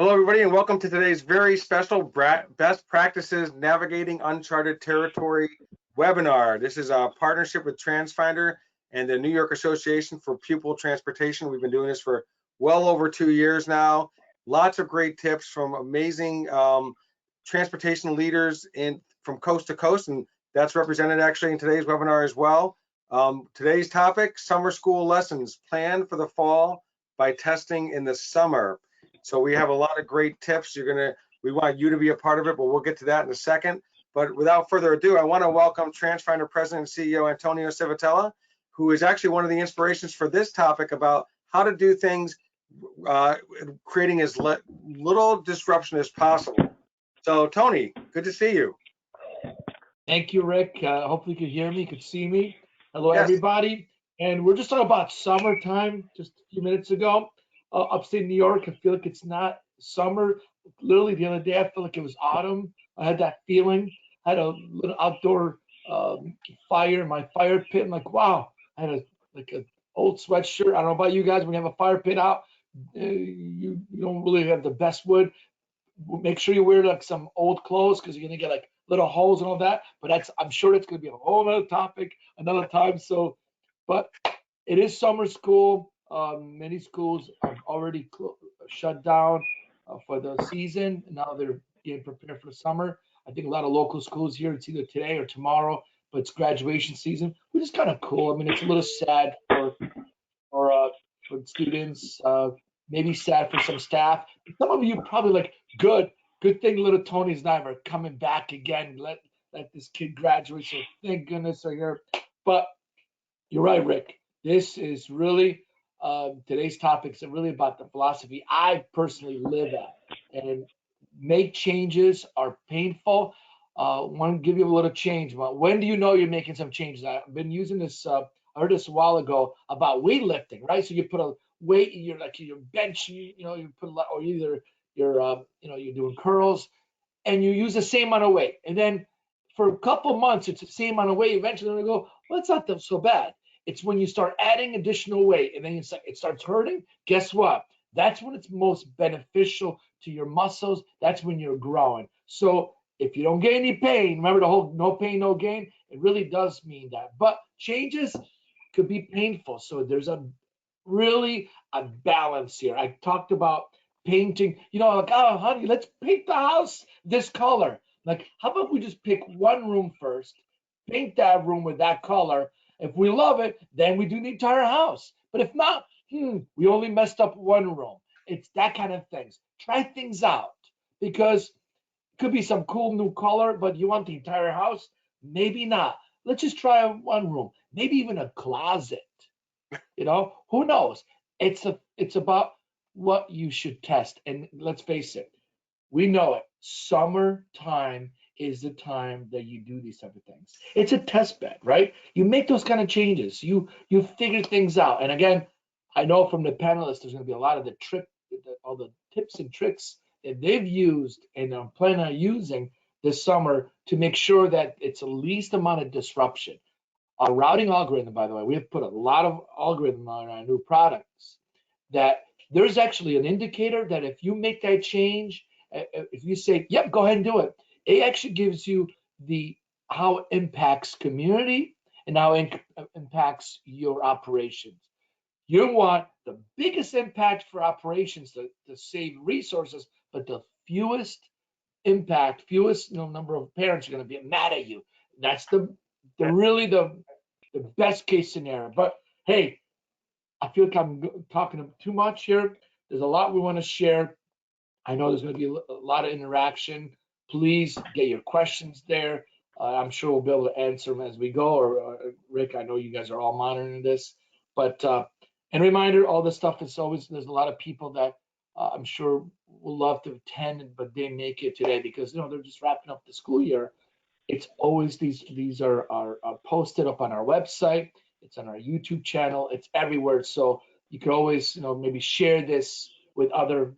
Hello, everybody, and welcome to today's very special Best Practices Navigating Uncharted Territory webinar. This is a partnership with Transfinder and the New York Association for Pupil Transportation. We've been doing this for well over 2 years now. Lots of great tips from amazing transportation leaders from coast to coast, and that's represented actually in today's webinar as well. Today's topic, summer school lessons, plan for the fall by testing in the summer. So we have a lot of great tips. We want you to be a part of it, but we'll get to that in a second. But without further ado, I want to welcome Transfinder President and CEO Antonio Civitella, who is actually one of the inspirations for this topic about how to do things, creating as little disruption as possible. So Tony, good to see you. Thank you, Rick. Hopefully you can hear me, you can see me. Hello, Yes. everybody. And we're just talking about summertime just a few minutes ago. Upstate New York, I feel like it's not summer. Literally the other day, I felt like it was autumn. I had that feeling. I had a little outdoor fire in my fire pit. I'm like, wow. I had an old sweatshirt. I don't know about you guys. When you have a fire pit out, you don't really have the best wood. Make sure you wear like some old clothes because you're gonna get like little holes and all that. But I'm sure it's gonna be a whole other topic another time. So, but it is summer school. Many schools have already shut down for the season. Now they're getting prepared for the summer. I think a lot of local schools here, it's either today or tomorrow, but it's graduation season, which is kind of cool. I mean, it's a little sad for students, maybe sad for some staff. Some of you probably like, good thing little Tony's not ever coming back again. Let this kid graduate, so thank goodness they're here. But you're right, Rick. This is really today's topic is really about the philosophy I personally live at. And make changes are painful. Want to give you a little change. But when do you know you're making some changes? I've been using this. I heard this a while ago about weightlifting, right? So you put a weight, you're like your bench, you put a lot, or either you're doing curls, and you use the same amount of weight, and then for a couple months it's the same amount of weight. Eventually, they go, well, it's not so bad. It's when you start adding additional weight and then it starts hurting. Guess what? That's when it's most beneficial to your muscles. That's when you're growing. So if you don't get any pain, remember the whole no pain, no gain. It really does mean that. But changes could be painful. So there's really a balance here. I talked about painting, like, oh, honey, let's paint the house this color. Like, how about we just pick one room first, paint that room with that color. If we love it, then we do the entire house. But if not, we only messed up one room. It's that kind of things. Try things out because it could be some cool new color, but you want the entire house? Maybe not. Let's just try one room, maybe even a closet. Who knows? It's about what you should test. And let's face it, we know it. Summertime is the time that you do these type of things. It's a test bed, right? You make those kind of changes. You figure things out. And again, I know from the panelists, there's going to be a lot of all the tips and tricks that they've used and I'm planning on using this summer to make sure that it's the least amount of disruption. Our routing algorithm, by the way, we have put a lot of algorithm on our new products that there's actually an indicator that if you make that change, if you say, yep, go ahead and do it, it actually gives you how it impacts community and how it impacts your operations. You want the biggest impact for operations to save resources, but the fewest impact, number of parents are going to be mad at you. That's really the best case scenario. But hey, I feel like I'm talking too much here. There's a lot we want to share. I know there's going to be a lot of interaction. Please get your questions there. I'm sure we'll be able to answer them as we go. Or Rick, I know you guys are all monitoring this. But and reminder, all this stuff is always, there's a lot of people that I'm sure will love to attend, but they make it today because they're just wrapping up the school year. It's always these are posted up on our website. It's on our YouTube channel. It's everywhere. So you can always maybe share this with other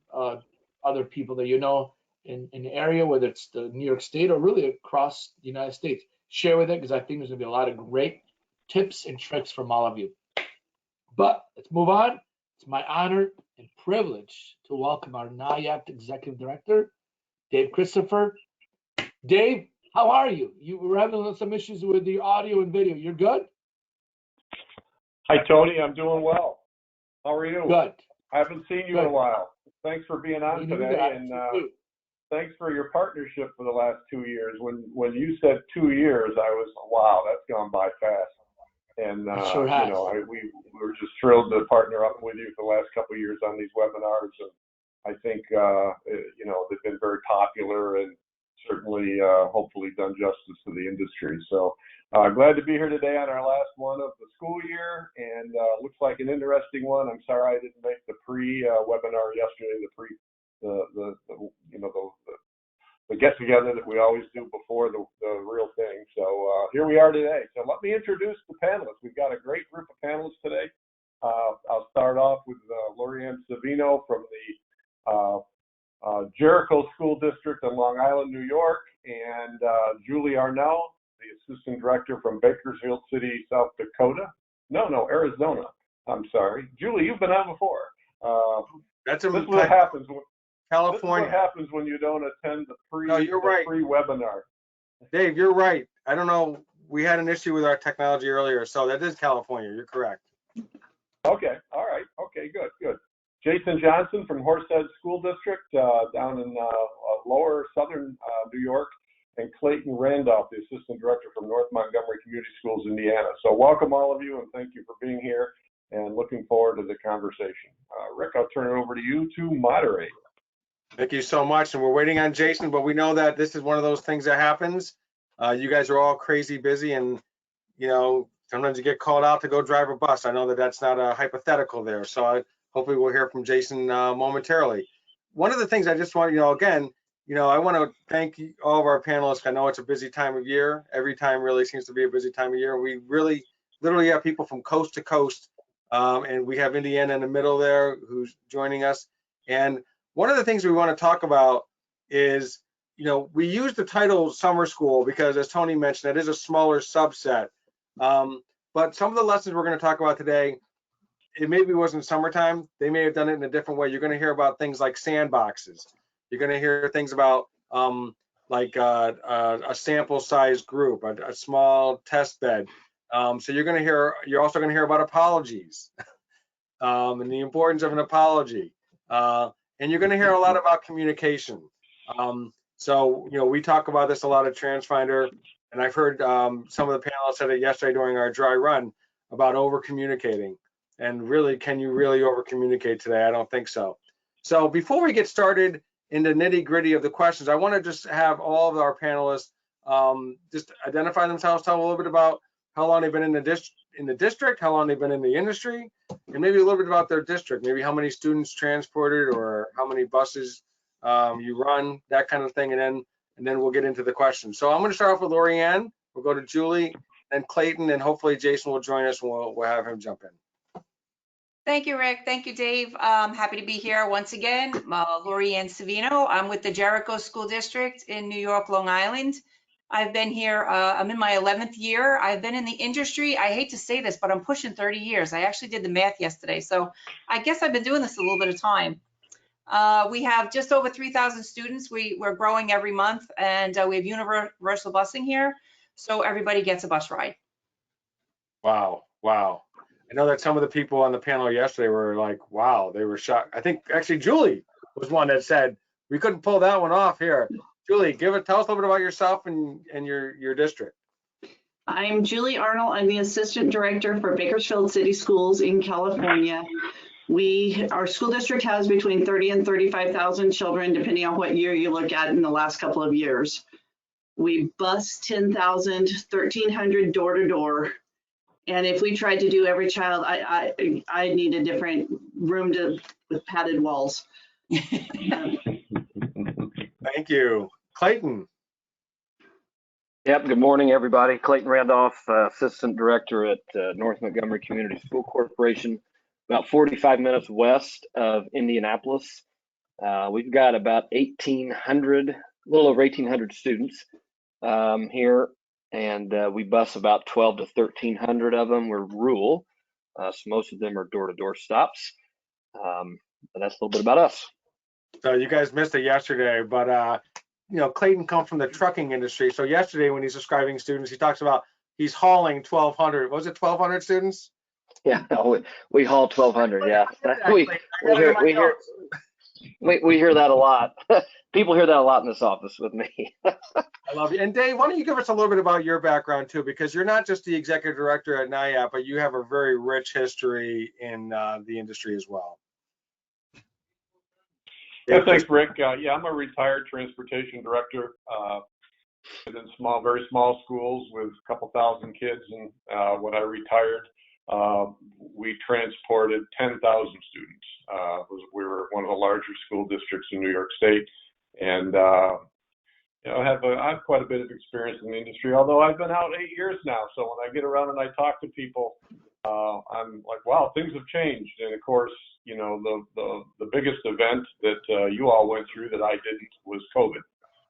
people that in the area, whether it's the New York State or really across the United States. Share with it because I think there's going to be a lot of great tips and tricks from all of you. But let's move on. It's my honor and privilege to welcome our NYAPT Executive Director, Dave Christopher. Dave, how are you? You were having some issues with the audio and video. You're good? Hi, Tony. I'm doing well. How are you? Good. I haven't seen you in a while. Thanks for being on today, and thanks for your partnership for the last 2 years. When you said 2 years, I was, wow, that's gone by fast. And sure has. you know, we were just thrilled to partner up with you for the last couple of years on these webinars, and I think you know, they've been very popular and certainly hopefully done justice to the industry. So glad to be here today on our last one of the school year, and looks like an interesting one. I'm sorry I didn't make the pre-webinar yesterday, the get together that we always do before the real thing. So here we are today. So let me introduce the panelists. We've got a great group of panelists today. I'll start off with Lorianne Savino from the Jericho School District in Long Island, New York, and Julie Arnell, the Assistant Director from Bakersfield City, South Dakota. No, Arizona. I'm sorry. Julie, you've been on before. That's this is what happens. California. This is what happens when you don't attend the pre-webinar. Dave, you're right. I don't know. We had an issue with our technology earlier, so that is California. You're correct. Okay. All right. Okay. Good. Jason Johnson from Horsehead School District down in lower southern New York, and Clayton Randolph, the Assistant Director from North Montgomery Community Schools, Indiana. So welcome all of you, and thank you for being here, and looking forward to the conversation. Rick, I'll turn it over to you to moderate. Thank you so much. And we're waiting on Jason, but we know that this is one of those things that happens. You guys are all crazy busy, and you know, sometimes you get called out to go drive a bus. I know that that's not a hypothetical there. So hopefully we'll hear from Jason momentarily. One of the things I just want, again, I want to thank all of our panelists. I know it's a busy time of year. Every time really seems to be a busy time of year. We really literally have people from coast to coast, and we have Indiana in the middle there who's joining us. And one of the things we want to talk about is, we use the title summer school because, as Tony mentioned, it is a smaller subset. But some of the lessons we're going to talk about today, it maybe wasn't summertime. They may have done it in a different way. You're going to hear about things like sandboxes. You're going to hear things about a sample size group, a small test bed. So you're also going to hear about apologies and the importance of an apology. And you're going to hear a lot about communication. So we talk about this a lot at Transfinder, and I've heard some of the panelists said it yesterday during our dry run about over communicating. And really, can you really over communicate today? I don't think so. So before we get started in the nitty gritty of the questions, I want to just have all of our panelists just identify themselves, tell a little bit about how long they've been in the district, how long they've been in the industry, and maybe a little bit about their district, maybe how many students transported or how many buses you run, that kind of thing, and then we'll get into the questions. So I'm going to start off with Lorianne. We'll go to Julie, then Clayton, and hopefully Jason will join us, and we'll have him jump in. Thank you, Rick. Thank you, Dave. Happy to be here once again. Lorianne Savino. I'm with the Jericho School District in New York, Long Island. I've been here, I'm in my 11th year. I've been in the industry, I hate to say this, but I'm pushing 30 years. I actually did the math yesterday. So I guess I've been doing this a little bit of time. We have just over 3,000 students. We're growing every month, and we have universal busing here. So everybody gets a bus ride. Wow. I know that some of the people on the panel yesterday were like, wow, they were shocked. I think actually Julie was one that said, we couldn't pull that one off here. Julie, tell us a little bit about yourself and your district. I'm Julie Arnold. I'm the Assistant Director for Bakersfield City Schools in California. Our school district has between 30 and 35,000 children, depending on what year you look at in the last couple of years. We bus 10,000, 1,300 door to door. And if we tried to do every child, I need a different room with padded walls. Thank you. Clayton. Yep, good morning, everybody. Clayton Randolph, Assistant Director at North Montgomery Community School Corporation, about 45 minutes west of Indianapolis. We've got about 1,800, a little over 1,800 students here, and we bus about 12 to 1,300 of them. We're rural, so most of them are door-to-door stops. that's a little bit about us. So you guys missed it yesterday, but you know, Clayton comes from the trucking industry. So yesterday when he's describing students, he talks about he's hauling 1,200. Was it 1,200 students? Yeah, we haul 1,200. Yeah, we hear that a lot. People hear that a lot in this office with me. I love you. And Dave, why don't you give us a little bit about your background too, because you're not just the executive director at NYAPT, but you have a very rich history in the industry as well. Yeah, thanks, Rick. Yeah, I'm a retired transportation director in very small schools with a couple thousand kids. And when I retired, we transported 10,000 students. We were one of the larger school districts in New York State, and you know, I have quite a bit of experience in the industry. Although I've been out 8 years now, so when I get around and I talk to people, I'm like, wow, things have changed. And of course, you know, the biggest event that you all went through that I didn't was COVID,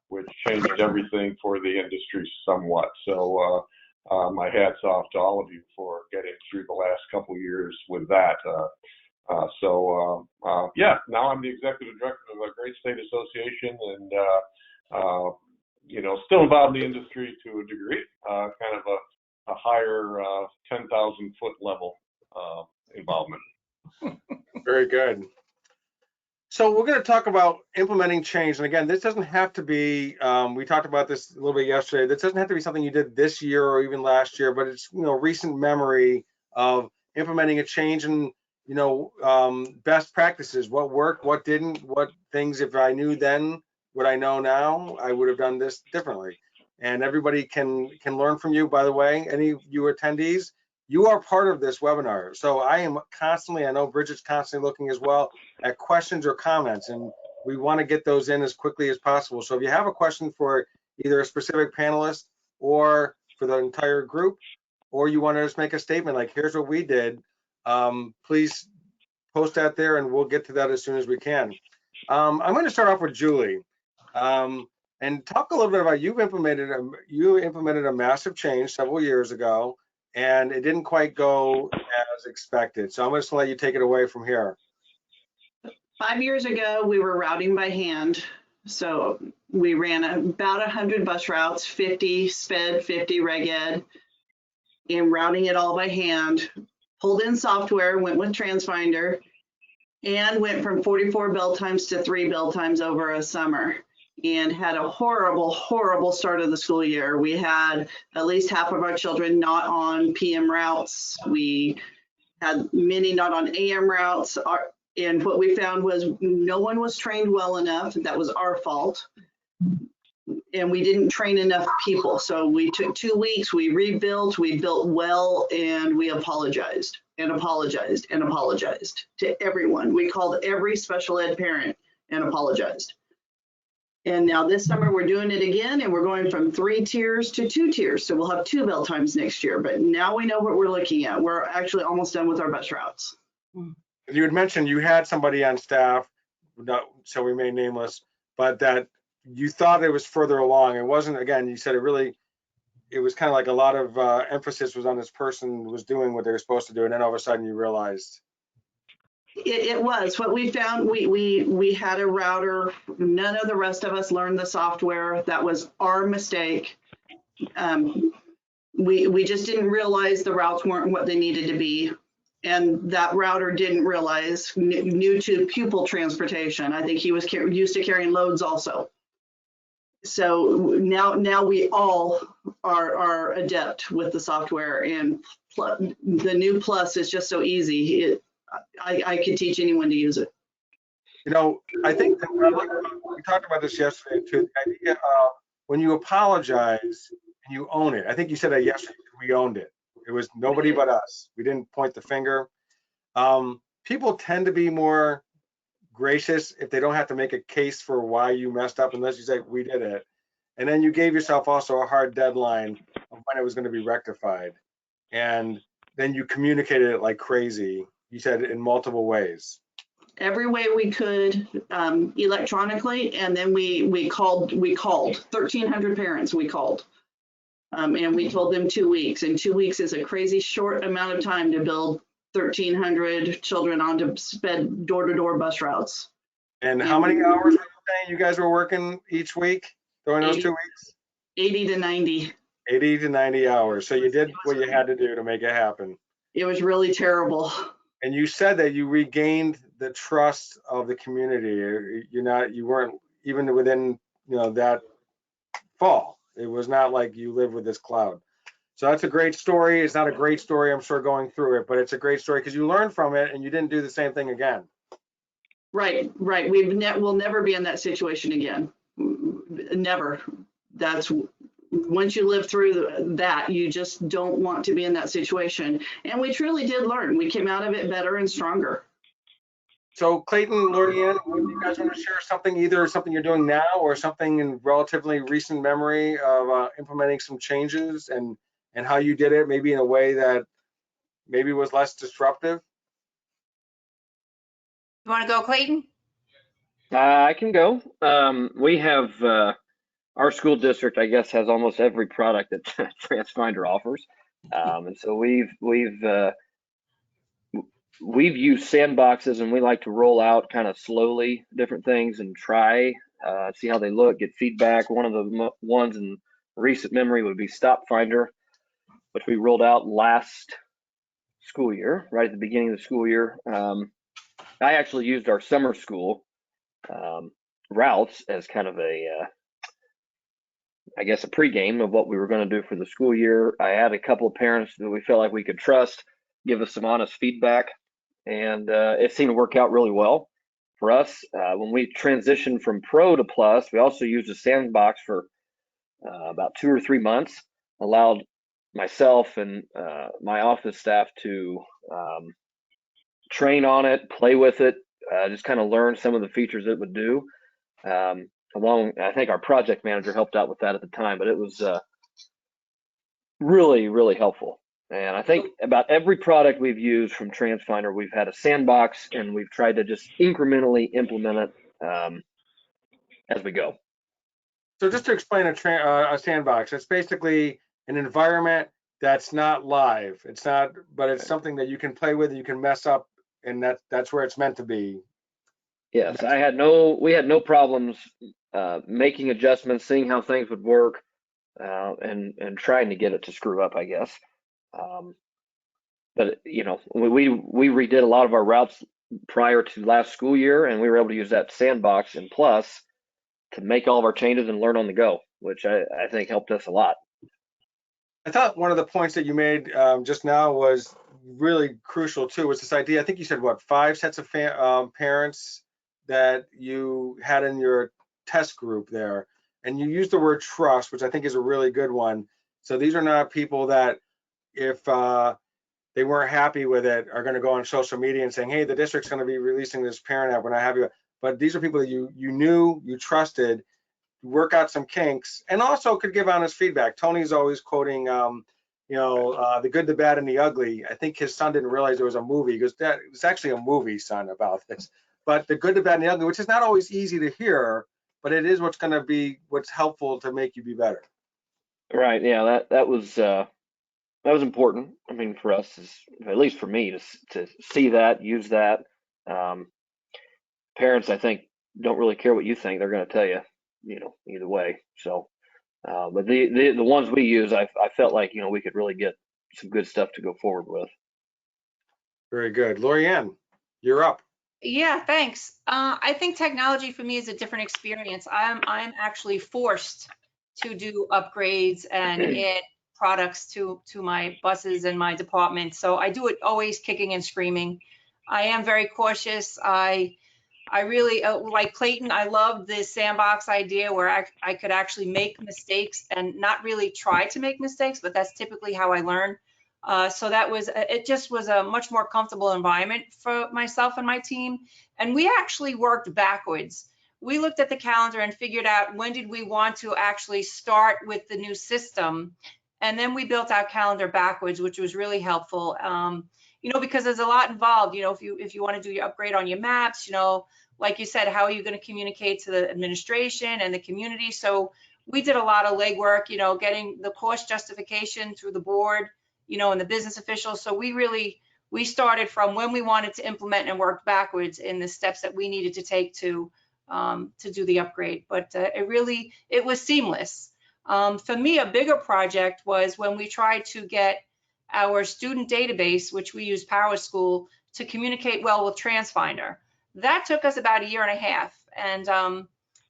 which changed everything for the industry somewhat. So my hat's off to all of you for getting through the last couple of years with that. Yeah, now I'm the executive director of a great state association, and you know, still involved in the industry to a degree, kind of a higher 10,000 foot level involvement. Very good. So we're going to talk about implementing change. And again, this doesn't have to be, we talked about this a little bit yesterday, this doesn't have to be something you did this year or even last year, but it's, you know, recent memory of implementing a change in, you know, best practices, what worked, what didn't, what things, if I knew then what I know now, I would have done this differently. And everybody can learn from you. By the way, any of you attendees, you are part of this webinar. So I am constantly, I know Bridget's constantly looking as well at questions or comments, and we want to get those in as quickly as possible. So if you have a question for either a specific panelist or for the entire group, or you want to just make a statement like, here's what we did, please post that there and we'll get to that as soon as we can. I'm going to start off with Julie. And talk a little bit about you implemented a massive change several years ago, and it didn't quite go as expected. So I'm just gonna let you take it away from here. 5 years ago, we were routing by hand. So we ran about 100 bus routes, 50 sped, 50 reg ed, and routing it all by hand. Pulled in software, went with Transfinder, and went from 44 build times to 3 build times over a summer. And had a horrible start of the school year. We had at least half of our children not on PM routes. We had many not on AM routes. And what we found was no one was trained well enough. That was our fault. And we didn't train enough people. So we took 2 weeks, we rebuilt, we built well, and we apologized and apologized and apologized to everyone. We called every special ed parent and apologized. And now this summer we're doing it again, and we're going from 3 tiers to 2 tiers. So we'll have 2 build times next year, but now we know what we're looking at. We're actually almost done with our bus routes. You had mentioned you had somebody on staff, so we remain nameless, but that you thought it was further along. It wasn't, again, you said it was kind of like a lot of emphasis was on this person was doing what they were supposed to do. And then all of a sudden you realized. It was what we found. We had a router. None of the rest of us learned the software. That was our mistake. We just didn't realize the routes weren't what they needed to be, and that router didn't realize, new to pupil transportation. I think he was used to carrying loads also. So now we all are adept with the software, and the new Plus is just so easy. I could teach anyone to use it. You know, I think that we talked about this yesterday too. The idea of when you apologize and you own it. I think you said that yesterday. We owned it. It was nobody but us. We didn't point the finger. People tend to be more gracious if they don't have to make a case for why you messed up, unless you say we did it. And then you gave yourself also a hard deadline of when it was going to be rectified. And then you communicated it like crazy. You said it in multiple ways. Every way we could, electronically, and then we called 1,300 parents. We called, and we told them 2 weeks. And 2 weeks is a crazy short amount of time to build 1,300 children onto sped door-to-door bus routes. And how many hours were you saying you guys were working each week during those 2 weeks? 80 to 90. 80 to 90 hours. So you did what you had to do to make it happen. It was really terrible. And you said that you regained the trust of the community. You weren't even within, that fall. It was not like you lived with this cloud. So that's a great story. It's not a great story, I'm sure, going through it, but it's a great story because you learned from it and you didn't do the same thing again. Right. We'll never be in that situation again. Never. That's once you live through that, you just don't want to be in that situation. And we truly did learn. We came out of it better and stronger. So Clayton, Lorianne, would you guys want to share something, either something you're doing now or something in relatively recent memory of implementing some changes and how you did it, maybe in a way that maybe was less disruptive? You want to go, Clayton? I can go. We have our school district, I guess, has almost every product that Transfinder offers, and so we've used sandboxes, and we like to roll out kind of slowly different things and try, see how they look, get feedback. One of the ones in recent memory would be Stop Finder, which we rolled out last school year, right at the beginning of the school year. I actually used our summer school routes as kind of I guess a pregame of what we were going to do for the school year. I had a couple of parents that we felt like we could trust, give us some honest feedback, and it seemed to work out really well for us. When we transitioned from Pro to Plus, we also used a sandbox for about 2 or 3 months, allowed myself and my office staff to train on it, play with it, just kind of learn some of the features it would do. I think our project manager helped out with that at the time, but it was really, really helpful. And I think about every product we've used from Transfinder, we've had a sandbox, and we've tried to just incrementally implement it as we go. So just to explain a sandbox, it's basically an environment that's not live. It's not, but it's something that you can play with, you can mess up, and that's where it's meant to be. Yes, we had no problems making adjustments, seeing how things would work, and trying to get it to screw up, I guess. But we redid a lot of our routes prior to last school year, and we were able to use that sandbox in Plus to make all of our changes and learn on the go, which I think helped us a lot. I thought one of the points that you made just now was really crucial too, was this idea. I think you said, what, 5 sets of parents that you had in your test group there, and you used the word trust, which I think is a really good one. So these are not people that, if they weren't happy with it, are going to go on social media and saying, hey, the district's going to be releasing this parent app, we're not happy. But these are people that you knew, you trusted, work out some kinks, and also could give honest feedback. Tony's always quoting, the good, the bad, and the ugly. I think his son didn't realize there was a movie. He goes, Dad, it's actually a movie, son, about this. But the good, the bad, and the ugly, which is not always easy to hear, but it is what's helpful to make you be better. Right. Yeah. That was important. I mean, for us, at least for me, to see that, use that. Parents, I think, don't really care what you think. They're going to tell you, either way. So, but the ones we use, I felt like, we could really get some good stuff to go forward with. Very good. Lorianne, you're up. Yeah, thanks. I think technology for me is a different experience. I'm actually forced to do upgrades and add products to my buses and my department. So I do it always kicking and screaming. I am very cautious. I really, like Clayton, I love the sandbox idea where I could actually make mistakes and not really try to make mistakes, but that's typically how I learn. So it just was a much more comfortable environment for myself and my team. And we actually worked backwards. We looked at the calendar and figured out when did we want to actually start with the new system. And then we built our calendar backwards, which was really helpful. Because there's a lot involved, if you want to do your upgrade on your maps, like you said, how are you going to communicate to the administration and the community? So we did a lot of legwork, getting the cost justification through the board, and the business officials. So we really we started from when we wanted to implement and worked backwards in the steps that we needed to take to do the upgrade. But it was seamless. For me, a bigger project was when we tried to get our student database, which we use PowerSchool, to communicate well with Transfinder. That took us about 1.5 years. And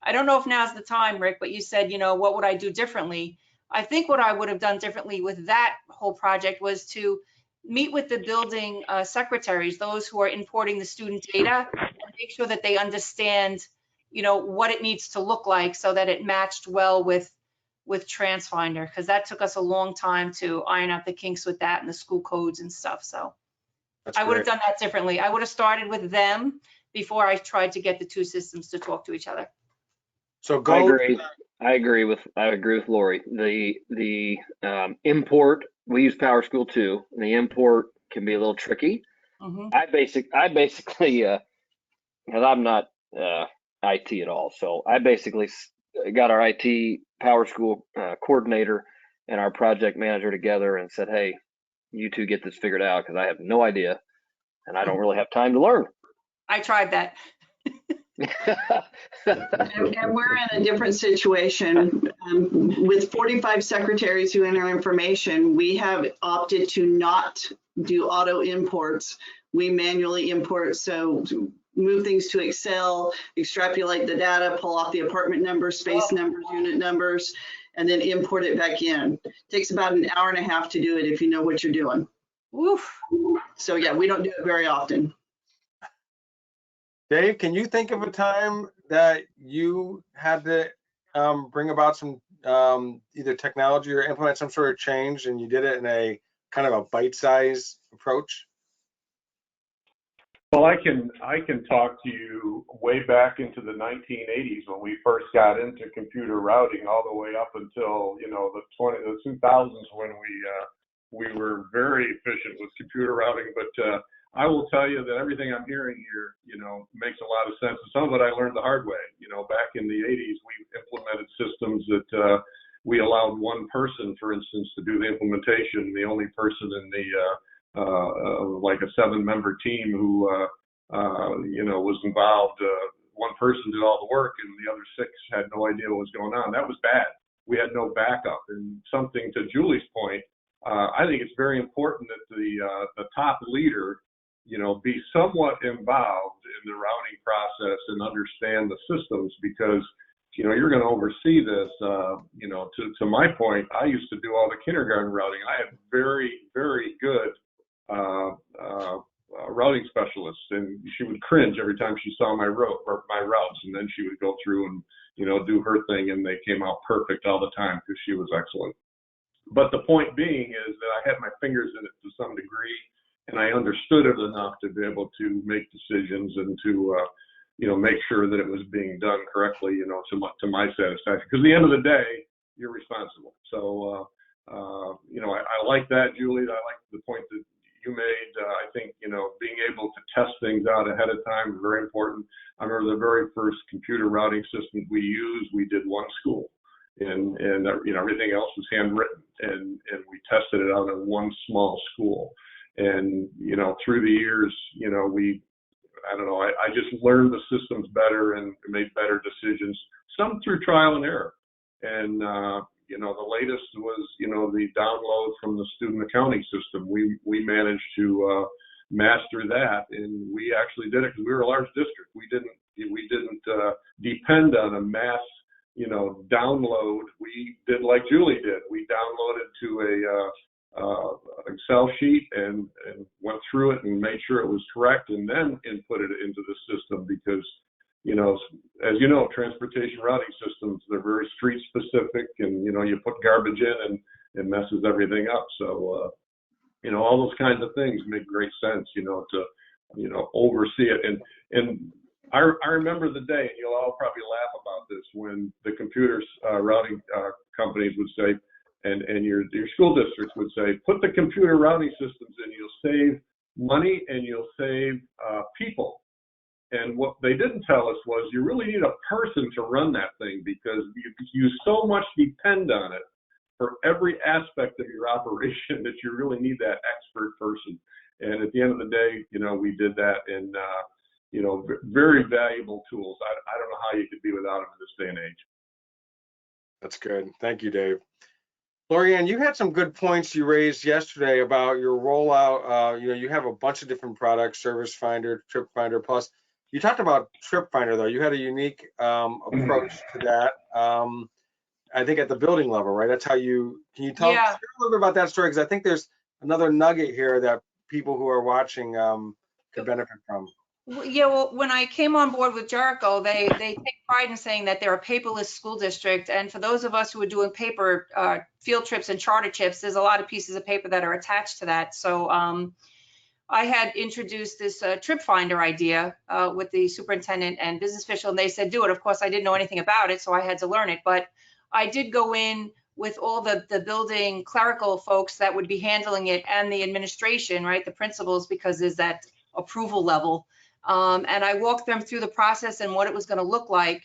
I don't know if now's the time, Rick, but you said, you know, what would I do differently? I think what I would have done differently with that whole project was to meet with the building secretaries, those who are importing the student data, and make sure that they understand, you know, what it needs to look like so that it matched well with Transfinder, because that took us a long time to iron out the kinks with that and the school codes and stuff. So I would have done that differently. I would have started with them before I tried to get the two systems to talk to each other. So I agree with Lori. The import, we use PowerSchool too, and the import can be a little tricky. Mm-hmm. I basically, because I'm not IT at all, so I basically got our IT PowerSchool coordinator and our project manager together and said, hey, you two get this figured out, because I have no idea and I don't really have time to learn. I tried that. And we're in a different situation. With 45 secretaries who enter information, we have opted to not do auto imports. We manually import, so move things to Excel, extrapolate the data, pull off the apartment numbers, space numbers, unit numbers, and then import it back in. It takes about 1.5 hours to do it if you know what you're doing. Oof. So yeah, we don't do it very often. Dave, can you think of a time that you had to bring about some either technology or implement some sort of change, and you did it in a kind of a bite-sized approach? Well, I can talk to you way back into the 1980s when we first got into computer routing, all the way up until, you know, the 2000s when we were very efficient with computer routing. But I will tell you that everything I'm hearing here, you know, makes a lot of sense. And some of it I learned the hard way. You know, back in the 80s, we implemented systems that we allowed one person, for instance, to do the implementation. The only person in the like a 7-member team who you know, was involved. One person did all the work, and the other 6 had no idea what was going on. That was bad. We had no backup. And something to Julie's point, I think it's very important that the top leader, you know, be somewhat involved in the routing process and understand the systems, because, you know, you're going to oversee this. You know, to my point, I used to do all the kindergarten routing. I had very, very good routing specialists, and she would cringe every time she saw my routes, and then she would go through and, you know, do her thing, and they came out perfect all the time because she was excellent. But the point being is that I had my fingers in it to some degree, and I understood it enough to be able to make decisions and to you know, make sure that it was being done correctly, you know, to my satisfaction. Because at the end of the day, you're responsible. So you know, I like that, Julie. I like the point that you made. I think, you know, being able to test things out ahead of time is very important. I remember the very first computer routing system we used, we did one school, and you know, everything else was handwritten, and we tested it out in one small school. And, you know, through the years, you know, I don't know, I just learned the systems better and made better decisions, some through trial and error. And you know, the latest was, you know, the download from the student accounting system. We managed to master that, and we actually did it because we were a large district. We didn't depend on a mass, you know, download. We did like Julie did. We downloaded to a Excel sheet and went through it and made sure it was correct, and then inputted it into the system, because, you know, as you know, transportation routing systems, they're very street specific, and, you know, you put garbage in and it messes everything up. So, you know, all those kinds of things make great sense, you know, to, you know, oversee it. And I remember the day, and you'll all probably laugh about this, when the computers routing companies would say, and your school districts would say, put the computer routing systems in, you'll save money and you'll save people. And what they didn't tell us was you really need a person to run that thing, because you so much depend on it for every aspect of your operation that you really need that expert person. And at the end of the day, you know, we did that, and you know, very valuable tools. I don't know how you could be without them in this day and age. That's good. Thank you, Dave. Lorianne, you had some good points you raised yesterday about your rollout. You know, you have a bunch of different products, Service Finder, Trip Finder Plus. You talked about Trip Finder, though. You had a unique approach to that. I think at the building level, right? That's how can you tell Yeah. share a little bit about that story? Because I think there's another nugget here that people who are watching could benefit from. Yeah, well, when I came on board with Jericho, they take pride in saying that they're a paperless school district. And for those of us who are doing paper field trips and charter trips, there's a lot of pieces of paper that are attached to that. So I had introduced this trip finder idea with the superintendent and business official, and they said, do it. Of course, I didn't know anything about it, so I had to learn it. But I did go in with all the building clerical folks that would be handling it and the administration, right, the principals, because there's that approval level. And I walked them through the process and what it was going to look like.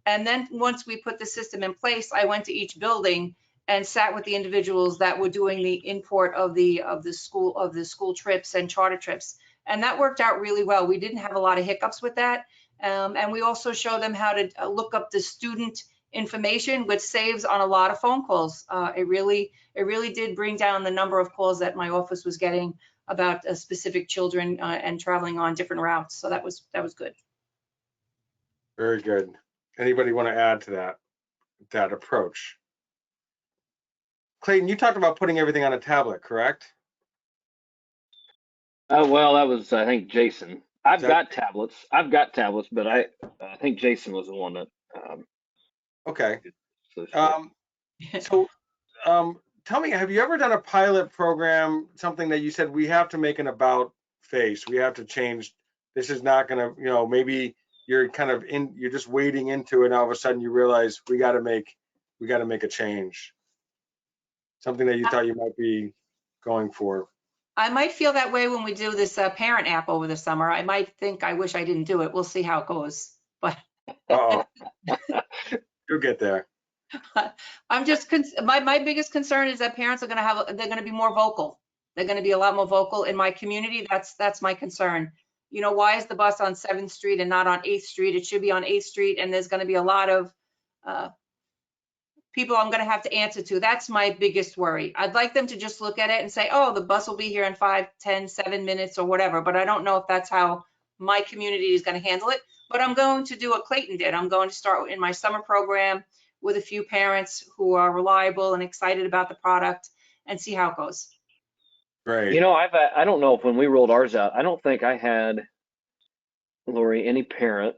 And then once we put the system in place, I went to each building and sat with the individuals that were doing the import of the school trips and charter trips. And that worked out really well. We didn't have a lot of hiccups with that. And we also showed them how to look up the student information, which saves on a lot of phone calls. It really did bring down the number of calls that my office was getting about specific children and traveling on different routes. So that was good. Very good. Anybody want to add to that approach? Clayton, you talked about putting everything on a tablet, correct? Well, that was, I think, Jason. I've got tablets, but I think Jason was the one that. Okay. So tell me, have you ever done a pilot program, something that you said we have to make an about face, we have to change, this is not going to, you know, maybe you're kind of you're just wading into it and all of a sudden you realize we got to make a change, something that you thought you might be going for? I might feel that way when we do this parent app over the summer. I might think, I wish I didn't do it. We'll see how it goes. But you'll get there. I'm just, my biggest concern is that parents are going to they're going to be more vocal. They're going to be a lot more vocal in my community. That's my concern. You know, why is the bus on 7th Street and not on 8th Street? It should be on 8th Street. And there's going to be a lot of people I'm going to have to answer to. That's my biggest worry. I'd like them to just look at it and say, oh, the bus will be here in 5, 10, 7 minutes or whatever. But I don't know if that's how my community is going to handle it. But I'm going to do what Clayton did. I'm going to start in my summer program with a few parents who are reliable and excited about the product and see how it goes. Right. You know, I don't know if when we rolled ours out, I don't think I had, Lori, any parent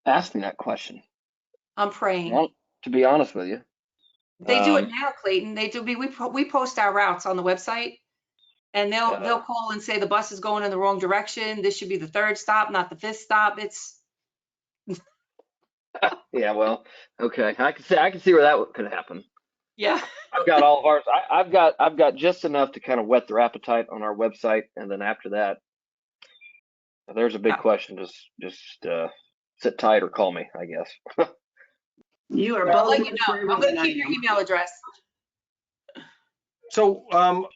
ask me that question. I'm praying. Well, to be honest with you. They do it now, Clayton. They do. We post our routes on the website, and they'll call and say the bus is going in the wrong direction. This should be the 3rd stop, not the 5th stop. It's yeah, well, okay. I can see where that could happen. yeah. I've got all of ours. I've got just enough to kind of whet their appetite on our website, and then after that, if there's a big question, just sit tight or call me, I guess. You are I'll both. let you know. I'm going to keep your email address. So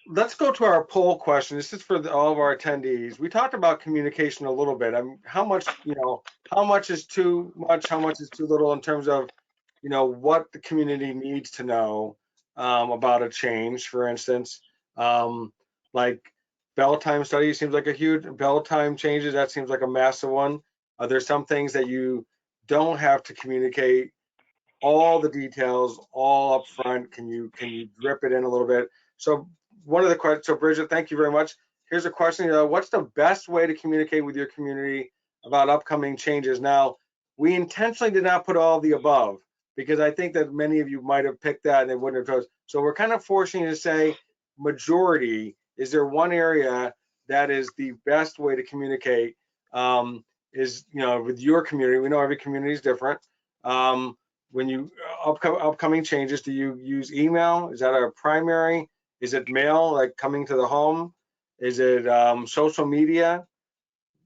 let's go to our poll question. This is for all of our attendees. We talked about communication a little bit. How much is too much, how much is too little in terms of, you know, what the community needs to know about a change, for instance. Like bell time study seems like a huge, bell time changes, that seems like a massive one. Are there some things that you don't have to communicate all the details all up front? Can you drip it in a little bit? So one of the questions, so Bridget, thank you very much. Here's a question, what's the best way to communicate with your community about upcoming changes? Now, we intentionally did not put all the above because I think that many of you might have picked that and they wouldn't have chose. So we're kind of forcing you to say majority. Is there one area that is the best way to communicate is, you know, with your community? We know every community is different. When you upcoming changes, do you use email? Is that a primary? Is it mail, like coming to the home? Is it social media,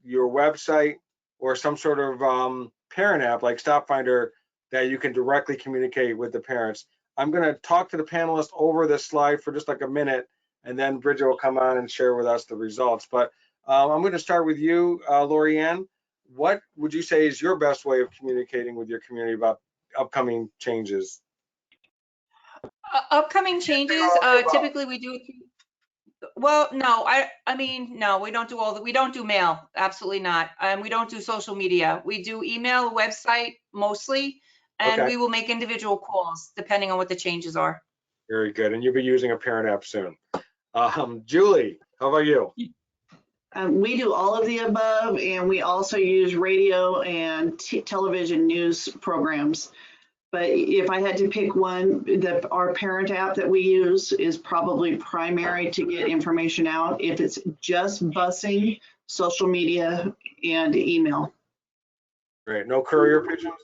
your website, or some sort of parent app like StopFinder that you can directly communicate with the parents? I'm going to talk to the panelists over this slide for just like a minute and then Bridget will come on and share with us the results. But I'm going to start with you, Lori Ann. What would you say is your best way of communicating with your community about upcoming changes? Upcoming changes, typically we do it through. Well, no, I mean, no, we don't do all that. We don't do mail. Absolutely not. We don't do social media. We do email, website mostly, and Okay. we will make individual calls depending on what the changes are. Very good. And you'll be using a parent app soon. Julie, how about you? We do all of the above, and we also use radio and television news programs. But if I had to pick one, our parent app that we use is probably primary to get information out. If it's just busing, social media, and email. Great. No courier pigeons?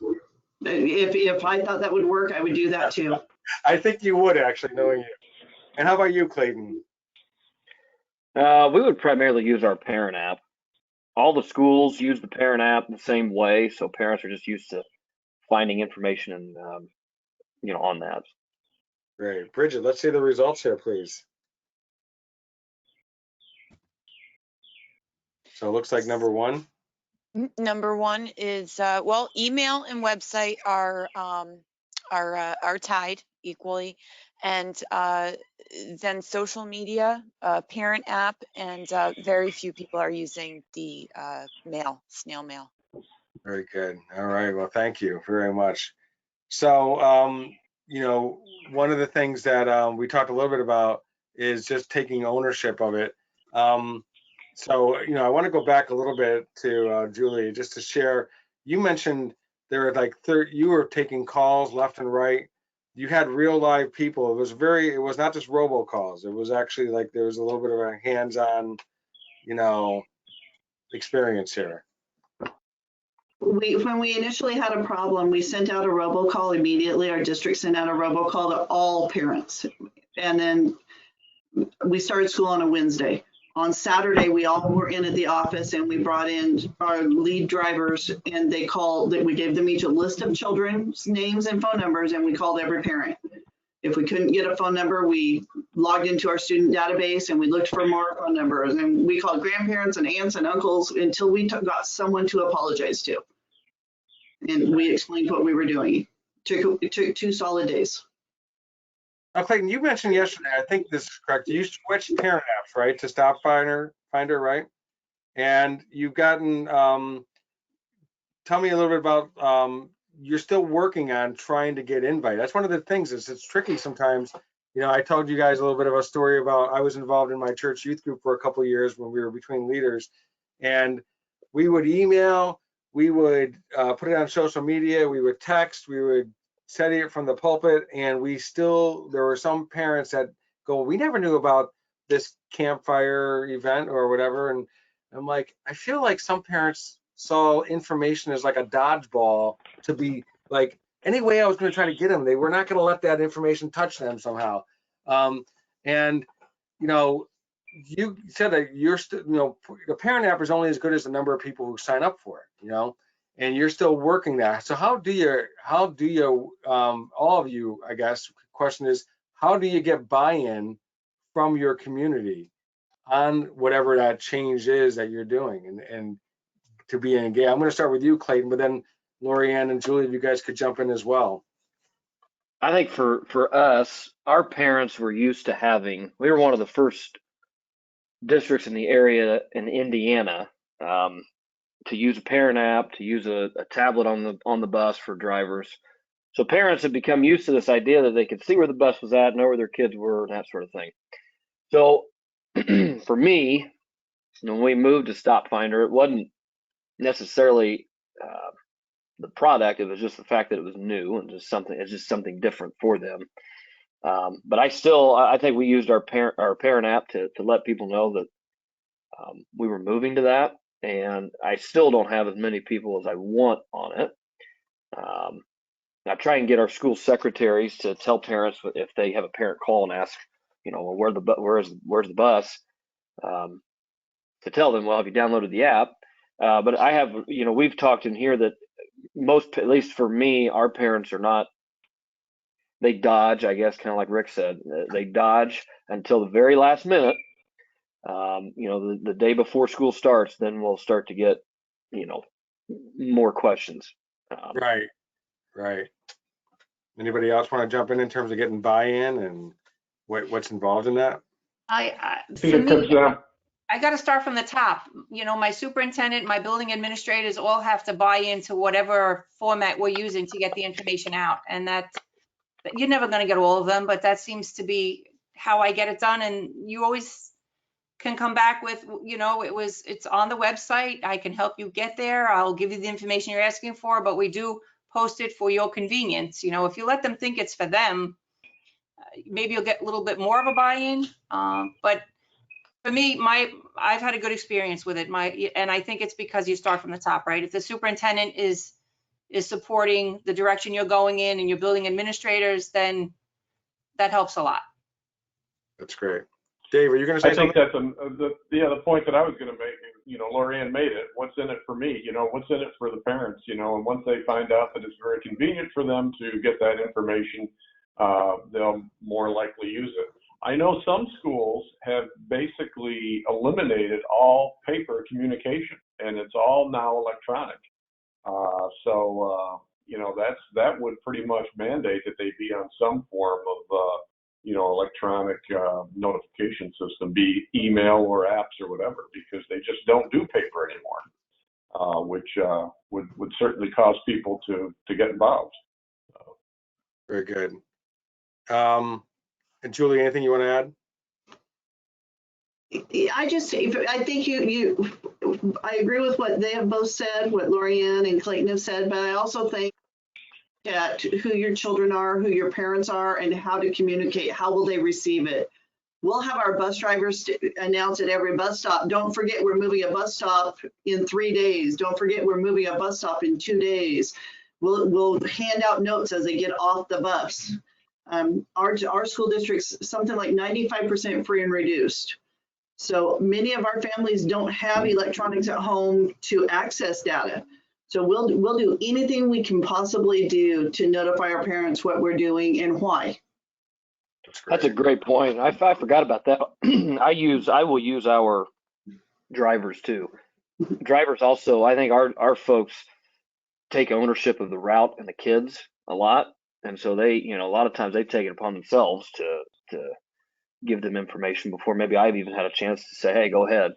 If I thought that would work, I would do that too. I think you would, actually, knowing you. And how about you, Clayton? We would primarily use our parent app. All the schools use the parent app the same way, so parents are just used to finding information and on that. Great. Bridget, let's see the results here, please. So it looks like number one. Number one is well, email and website are tied equally, and then social media, parent app, and very few people are using the snail mail. Very good. All right. Well, thank you very much. So, one of the things that we talked a little bit about is just taking ownership of it. So, I want to go back a little bit to Julie, just to share. You mentioned there were like you were taking calls left and right. You had real live people. It was not just robocalls. It was actually like there was a little bit of a hands-on, experience here. When we initially had a problem, we sent out a robocall immediately. Our district sent out a robocall to all parents. And then we started school on a Wednesday. On Saturday, we all were in at the office, and we brought in our lead drivers, and we gave them each a list of children's names and phone numbers, and we called every parent. If we couldn't get a phone number, we logged into our student database and we looked for more phone numbers, and we called grandparents and aunts and uncles until we got someone to apologize to. And we explained what we were doing. It took 2 solid days. Now, Clayton, you mentioned yesterday, I think this is correct, you switched parent apps, right, to Stop Finder, right? And you've gotten, tell me a little bit about, you're still working on trying to get invite. That's one of the things is it's tricky sometimes. I told you guys a little bit of a story about, I was involved in my church youth group for a couple of years when we were between leaders, and we would email, we would put it on social media, we would text, we would send it from the pulpit, and there were some parents that go, we never knew about this campfire event or whatever. And I'm like, I feel like some parents saw information as like a dodgeball, to be like, any way I was going to try to get them, they were not going to let that information touch them somehow. And you said that you're still, the parent app is only as good as the number of people who sign up for it, and you're still working that. So how do you, all of you, I guess, question is, how do you get buy-in from your community on whatever that change is that you're doing, and to be engaged? I'm going to start with you, Clayton, but then Lori Ann and Julie, if you guys could jump in as well. I think for us, our parents were used to we were one of the first districts in the area in Indiana to use a parent app, to use a tablet on the bus for drivers. So parents have become used to this idea that they could see where the bus was at, know where their kids were, and that sort of thing. So for me, when we moved to Stop Finder, it wasn't necessarily the product, it was just the fact that it was new and it's just something different for them. But I think we used our parent app to let people know that we were moving to that, and I still don't have as many people as I want on it. I try and get our school secretaries to tell parents if they have a parent call and ask, well, where's the bus, to tell them, well, have you downloaded the app? But I have, we've talked in here that most, at least for me, our parents are not they dodge, I guess, kind of like Rick said, they dodge until the very last minute. The day before school starts, then we'll start to get, more questions. Right. Anybody else want to jump in terms of getting buy-in and what's involved in that? For me, I got to start from the top. My superintendent, my building administrators all have to buy into whatever format we're using to get the information out. And that you're never going to get all of them, but that seems to be how I get it done. And you always can come back with, it's on the website. I can help you get there. I'll give you the information you're asking for, but we do post it for your convenience. If you let them think it's for them, maybe you'll get a little bit more of a buy-in. But for me, I've had a good experience with it. And I think it's because you start from the top, right? If the superintendent is supporting the direction you're going in and your building administrators, then that helps a lot. That's great. Dave, are you going to say something? I think that's the point that I was going to make. Lorianne made it. What's in it for me? What's in it for the parents? And once they find out that it's very convenient for them to get that information, they'll more likely use it. I know some schools have basically eliminated all paper communication, and it's all now electronic. That would pretty much mandate that they be on some form of electronic notification system, be email or apps or whatever, because they just don't do paper anymore, which would certainly cause people to get involved. Very good. And Julie, anything you want to add? I think I agree with what they have both said, what Lorianne and Clayton have said, but I also think at who your children are, who your parents are, and how to communicate. How will they receive it? We'll have our bus drivers announce at every bus stop, don't forget we're moving a bus stop in 3 days. Don't forget we're moving a bus stop in 2 days. We'll hand out notes as they get off the bus. Our school district's something like 95% free and reduced. So many of our families don't have electronics at home to access data. So we'll do anything we can possibly do to notify our parents what we're doing and why. That's a great point. I forgot about that. I will use our drivers too. Drivers also, I think our folks take ownership of the route and the kids a lot. And so they, a lot of times they take it upon themselves to give them information before maybe I've even had a chance to say, hey, go ahead.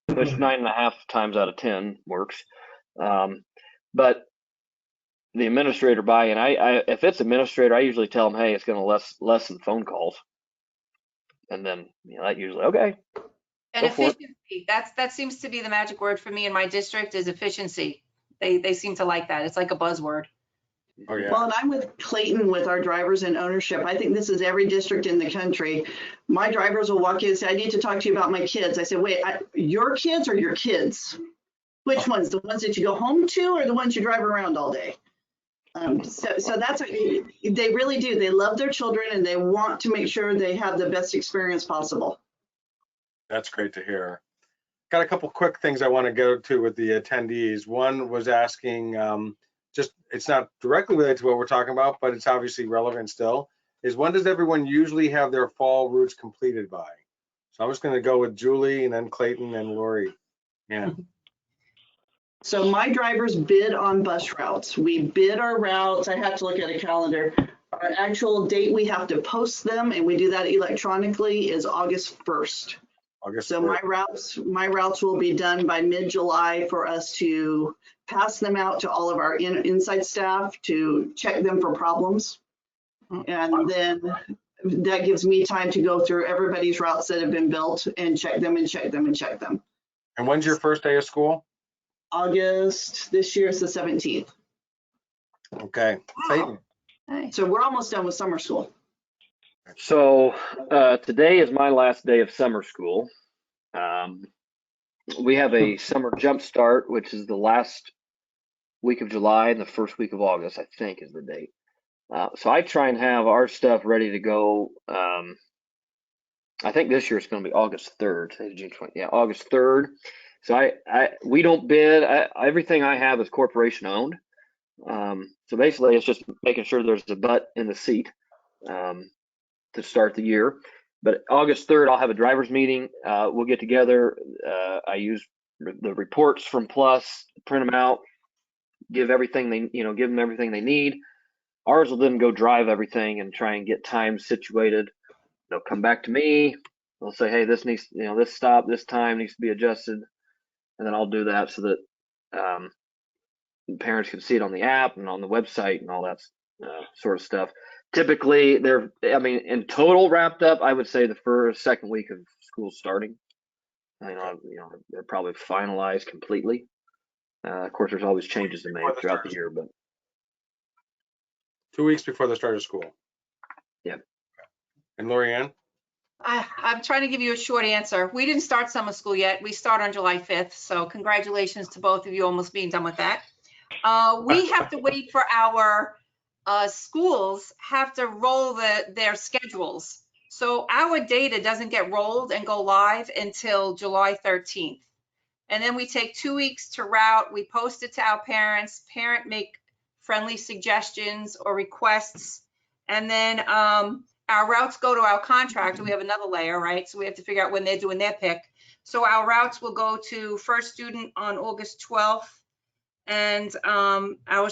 Which 9.5 times out of 10 works. But the administrator buy-in, if it's administrator, I usually tell them, hey, it's going to lessen phone calls. And then, that usually, okay. And efficiency, that seems to be the magic word for me in my district is efficiency. They seem to like that. It's like a buzzword. Oh, yeah. Well, and I'm with Clayton with our drivers and ownership. I think this is every district in the country. My drivers will walk in and say, I need to talk to you about my kids. I said, wait, your kids or your kids? Which ones? The ones that you go home to or the ones you drive around all day? So that's what they really do. They love their children and they want to make sure they have the best experience possible. That's great to hear. Got a couple quick things I want to go to with the attendees. One was asking, it's not directly related to what we're talking about, but it's obviously relevant still, is when does everyone usually have their fall routes completed by? So I'm just going to go with Julie and then Clayton and Lori. Yeah. So my drivers bid on bus routes. We bid our routes. I have to look at a calendar. Our actual date we have to post them, and we do that electronically, is August 1st. So 1st. my routes will be done by mid-July for us to pass them out to all of our inside staff to check them for problems. And then that gives me time to go through everybody's routes that have been built and check them and check them and check them. And when's your first day of school? August, this year is the 17th. Okay. Clayton. Nice. So we're almost done with summer school. So today is my last day of summer school. We have a summer jump start, which is the last week of July and the first week of August, I think is the date. So I try and have our stuff ready to go. I think this year it's going to be August 3rd. June 20, yeah, August 3rd. So we don't bid. Everything I have is corporation owned. So basically, it's just making sure there's a butt in the seat to start the year. But August 3rd, I'll have a driver's meeting. We'll get together. I use the reports from Plus, print them out, give them everything they need. Ours will then go drive everything and try and get time situated. They'll come back to me. They'll say, hey, this needs, this stop, this time needs to be adjusted. And then I'll do that so that parents can see it on the app and on the website and all that sort of stuff. Typically, in total wrapped up, I would say the second week of school starting. They're probably finalized completely. Of course, there's always changes to make throughout the year, but 2 weeks before the start of school. Yeah. And Lorianne? I'm trying to give you a short answer. We didn't start summer school yet. We start on July 5th. So congratulations to both of you almost being done with that. We have to wait for our schools have to roll their schedules. So our data doesn't get rolled and go live until July 13th. And then we take 2 weeks to route. We post it to our parents. Parent make friendly suggestions or requests. And then our routes go to our contractor. We have another layer, right? So we have to figure out when they're doing their pick. So our routes will go to first student on August 12th. And our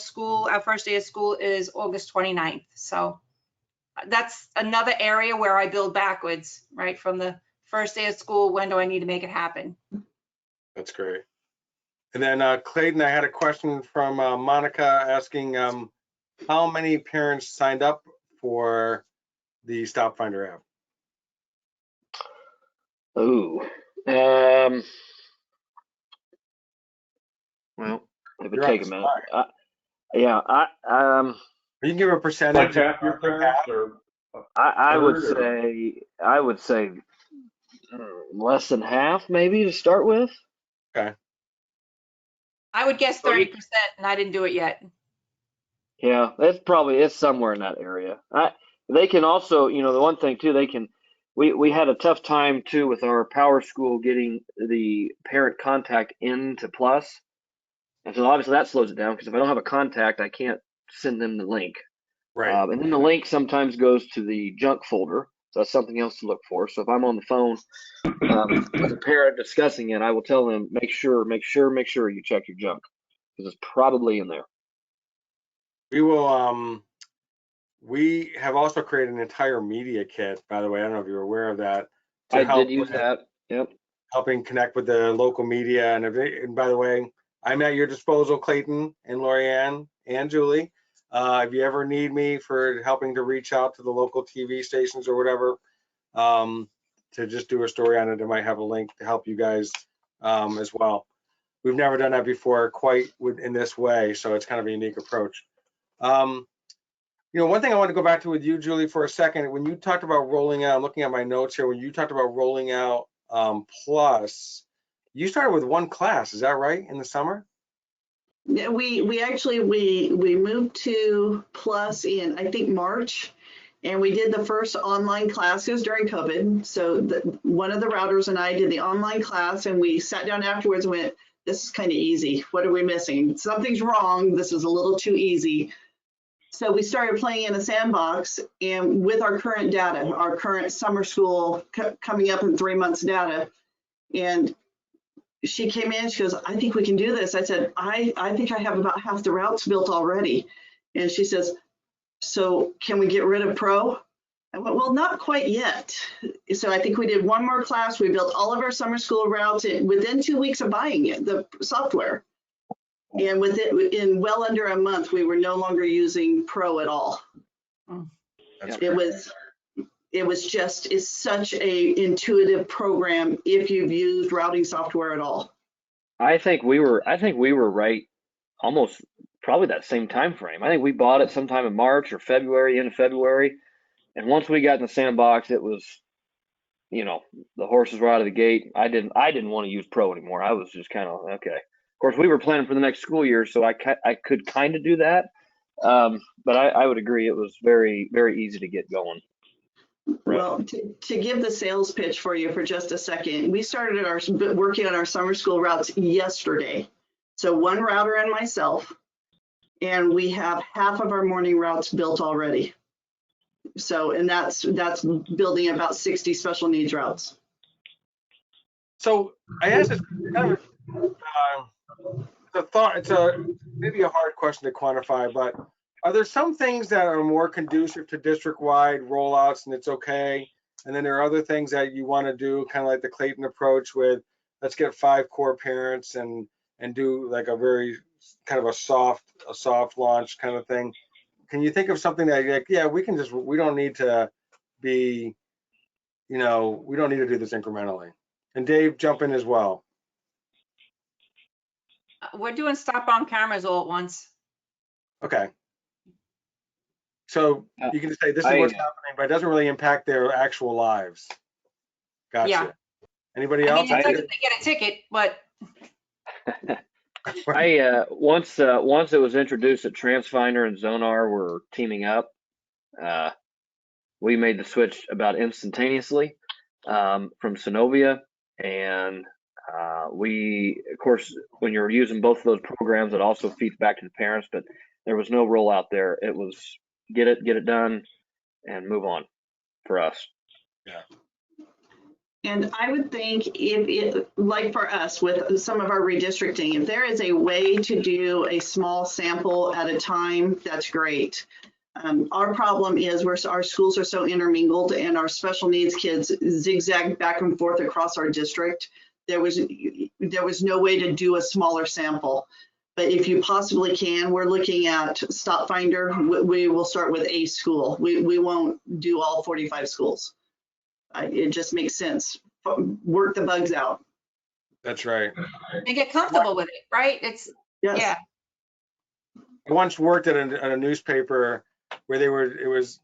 first day of school is August 29th. So that's another area where I build backwards, right? From the first day of school, when do I need to make it happen? That's great. And then Clayton, I had a question from Monica asking how many parents signed up for the Stop Finder app? well, it would take a minute. You can give a percentage. Like half your parents, or I would say less than half, maybe, to start with. Okay. I would guess 30%, and I didn't do it yet. Yeah, it's somewhere in that area. They can also, the one thing too, we had a tough time too with our power school getting the parent contact into Plus. And so obviously that slows it down, because if I don't have a contact, I can't send them the link. Right. And then the link sometimes goes to the junk folder. So that's something else to look for. So if I'm on the phone with a parent discussing it, I will tell them, make sure you check your junk, because it's probably in there. We will, we have also created an entire media kit, by the way. I don't know if you're aware of that. I did use that. Yep. Helping connect with the local media. And by the way, I'm at your disposal, Clayton and Lorianne and Julie. If you ever need me for helping to reach out to the local TV stations or whatever, to just do a story on it, I might have a link to help you guys as well. We've never done that before quite in this way, so it's kind of a unique approach. One thing I want to go back to with you, Julie, for a second, when you talked about rolling out, I'm looking at my notes here, when you talked about rolling out Plus, you started with one class, is that right, in the summer? Yeah, we actually moved to Plus in, I think, March, and we did the first online classes during COVID. So one of the routers and I did the online class, and we sat down afterwards and went, this is kind of easy. What are we missing? Something's wrong. This is a little too easy. So we started playing in a sandbox, and with our current data, our current summer school coming up in 3 months data, and she came in, she goes, I think we can do this. I said, I think I have about half the routes built already. And she says, so can we get rid of Pro? I went, well, not quite yet. So I think we did one more class. We built all of our summer school routes within 2 weeks of buying it, the software. And in well under a month, we were no longer using Pro at all. It's such a intuitive program if you've used routing software at all. I think we were right, almost probably that same time frame. I think we bought it sometime in March or February, end of February, and once we got in the sandbox, it was, the horses were out of the gate. I didn't want to use Pro anymore. I was just kind of okay. Of course, we were planning for the next school year, so I could kind of do that, but I would agree it was very, very easy to get going. Well, to give the sales pitch for you for just a second, we started working on our summer school routes yesterday. So one router and myself, and we have half of our morning routes built already. So, and that's building about 60 special needs routes. So I asked this kind of a thought. It's maybe a hard question to quantify, but are there some things that are more conducive to district-wide rollouts and it's okay? And then there are other things that you want to do, kind of like the Clayton approach with, let's get 5 core parents and do like a very kind of a soft launch kind of thing. Can you think of something that like, yeah, we don't need to be, we don't need to do this incrementally? And Dave, jump in as well. We're doing stop on cameras all at once. Okay. So you can just say this is what's happening, but it doesn't really impact their actual lives. Gotcha. Yeah. Anybody I else? mean, it doesn't they get a ticket, but Once it was introduced that Transfinder and Zonar were teaming up, we made the switch about instantaneously from Synovia, and we, of course, when you're using both of those programs, it also feeds back to the parents, but there was no rollout there. It was get it done and move on for us. Yeah. And I would think like for us with some of our redistricting, if there is a way to do a small sample at a time, that's great. Our problem is our schools are so intermingled and our special needs kids zigzag back and forth across our district. There was no way to do a smaller sample. But if you possibly can, we're looking at StopFinder. We will start with a school. We won't do all 45 schools. It just makes sense. Work the bugs out. That's right. they get comfortable with it, right? It's Yes. yeah. I once worked at a newspaper where it was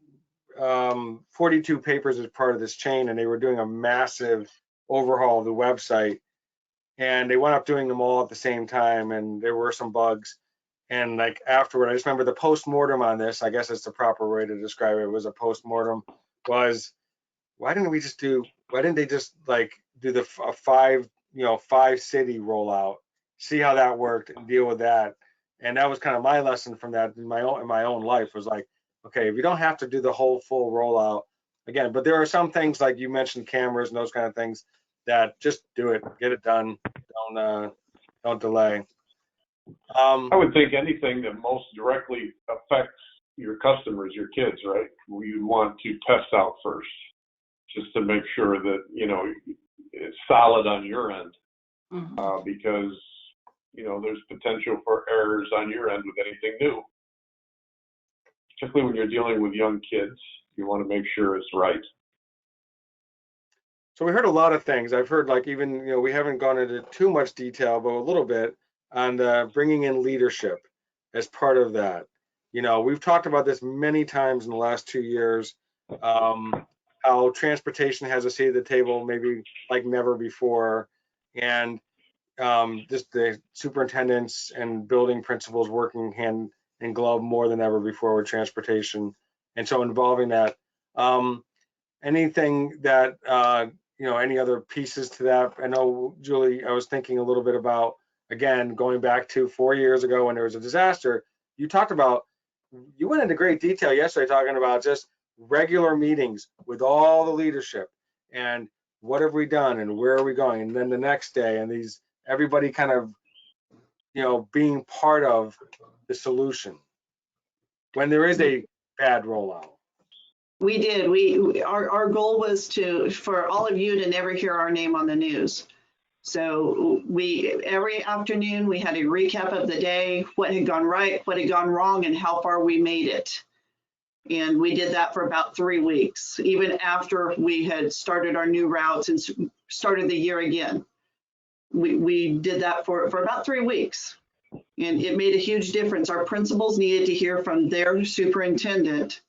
42 papers as part of this chain, and they were doing a massive overhaul of the website, and they wound up doing them all at the same time, and there were some bugs. And like afterward, I just remember the post-mortem on this, I guess that's the proper way to describe it, it was a post-mortem, was why didn't they just like do the 5 city rollout, see how that worked and deal with that. And that was kind of my lesson from that in my own life, was like, okay, if you don't have to do the whole full rollout again, but there are some things like you mentioned, cameras and those kind of things, that just do it, get it done, don't delay. I would think anything that most directly affects your customers, your kids, right? You want to test out first, just to make sure that, it's solid on your end, because, there's potential for errors on your end with anything new. Particularly when you're dealing with young kids, you want to make sure it's right. So we heard a lot of things. I've heard like even, we haven't gone into too much detail, but a little bit on bringing in leadership as part of that. We've talked about this many times in the last 2 years, how transportation has a seat at the table, maybe like never before. And just the superintendents and building principals working hand in glove more than ever before with transportation. And so involving that, anything that, any other pieces to that? I know, Julie, I was thinking a little bit about, again, going back to 4 years ago when there was a disaster. You went into great detail yesterday talking about just regular meetings with all the leadership and what have we done and where are we going? And then the next day, and everybody kind of, being part of the solution when there is a bad rollout. We did. Our goal was for all of you to never hear our name on the news. So every afternoon we had a recap of the day, what had gone right, what had gone wrong, and how far we made it. And we did that for about 3 weeks, even after we had started our new routes and started the year again. We did that for about 3 weeks, and it made a huge difference. Our principals needed to hear from their superintendent